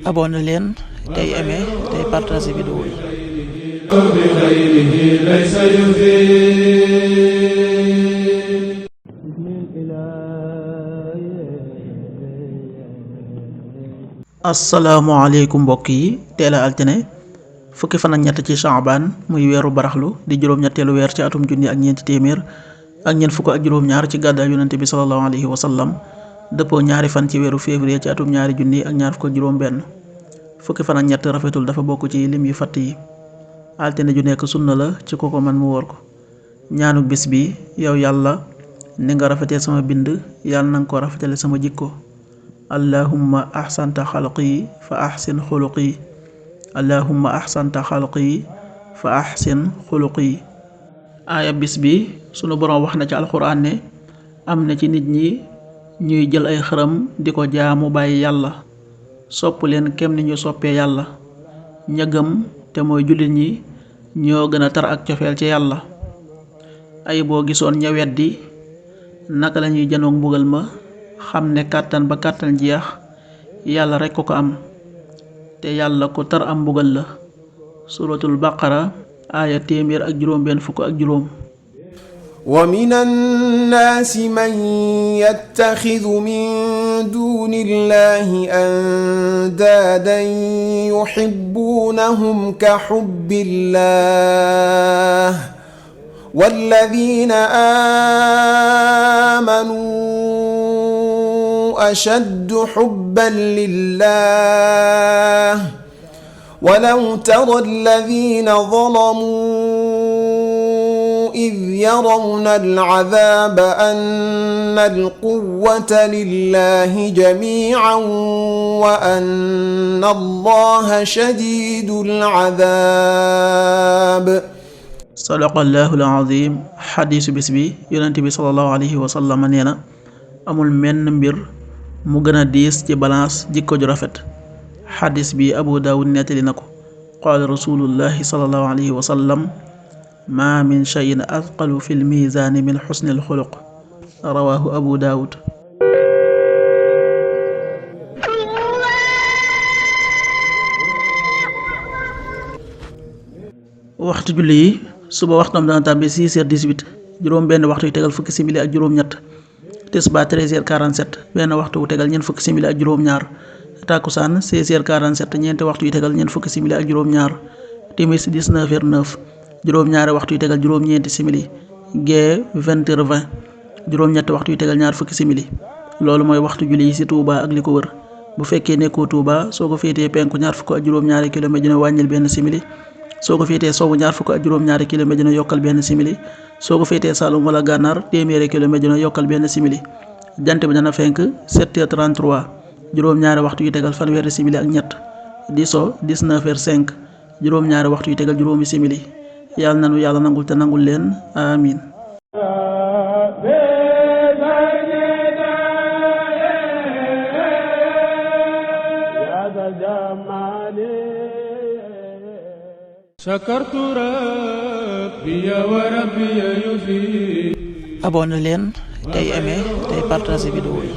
abonné leen tey aimé tey partagé vidéo yi. asalaamaaleykum mbokk yi, teel a altine fukki fan ak ñett ci Sha'ban muy weeru baraxlu di juróom-ñetteelu weer ci atum junni ak ñeenti téeméer ak ñeent fukk ak juróom-ñaar ci gàddaay yonente bi sallallahu alayhi wa sallam dëppoo ñaari fan ci weeru février ci atum ñaari junni ak ñaar fukk ak juróom-benn. fukki fan ak ñett rafetul dafa bokk ci lim yu fatt yi. altine ju nekk sunna la ci ko man mu wóor ko. ñaanuk bis bi: yow yàlla, ni nga rafetee sama bind yàlla na nga ko rafetale sama jikko. allahumma ahsanta xalqi fa ahsin xuluqi. allahumma ahsanta xalqi fa ahsin xuluqi. aaya bis bi sunu boroom wax na ci alxuraan ne am na ci nit ñi ñuy jël ay xërëm di ko jaamu bàyyi yàlla. sopp leen kem ni ñu soppee yàlla. ña gëm te mooy jullit ñi ñoo gën a tar ak cofeel ci yàlla. ay boo gisoon ña weddi naka lañuy janoog mbugal ma, xam ne kàttan ba kàttan jeex yàlla rekk ko am, te yàlla ko tar am mbugal la. suratul baqara aaya téeméer ak juróom-benn fukk ak juróom. wa mina nnaasi man yattaxidu min duuni llaahi andaadan yuxibbuunahum ka xubbillaah wallaziina aamanuu ashaddu xubban lillaah walaw taraa allaziina zalamuu إذ يرون العذاب أن القوة لله جميعا وأن الله شديد العذاب. صدق الله العظيم. xadiisu bis bi yonent bi sallallahu alayhi wa sallam nee na amul menn mbir mu gën a diis ci balance jikko ju rafet. xadiis bi Abu Daawud nettali na ko. qaala rasulullahi sallallahu alayhi wa sallam: ma min shay'in athqalu fi lmizaani min xusni alxuluq. rawaahu abu daawud. waxtu julli yi: suba waxtam dana tàbbi 6h18, juróom benn waxtu yu tegal fukki simili ak juróom-ñett. tisbaar 13h47, benn waxtu wu tegal ñeent fukki simili ak juróom-ñaar. takkusaan 16h47, ñeenti waxtu yu tegal ñeent fukki simili ak juróom-ñaar. timis 19h09, juróom-ñaari waxtu yu tegal juróom-ñeenti simili. gee 20h20, juróom-ñetti waxtu yu tegal ñaar fukki simili. loolu mooy waxtu julli yi ci Touba ak li ko wër. bu fekkee nekkoo Touba, soo ko féetee penku ñaar fukk ak juróom-ñaari kilomètre dina wàññil benn simili. soo ko féetee sowwu ñaar fukk ak juróom-ñaari kilomètre dina yokkal benn simili. soo ko féetee Saloum wala Gànnaar téeméeri kilomètre dina yokkal benn simili. jant bi dana fenk 7h33, juróom-ñaari waxtu yu tegal fanweeri simili ak ñett. di so 19h05, juróom-ñaari waxtu yu tegal juróomi simili. yàlla nanu yàlla nangul te nangul leen amin. abonné leen tey aimé tey partagé vidéo yi.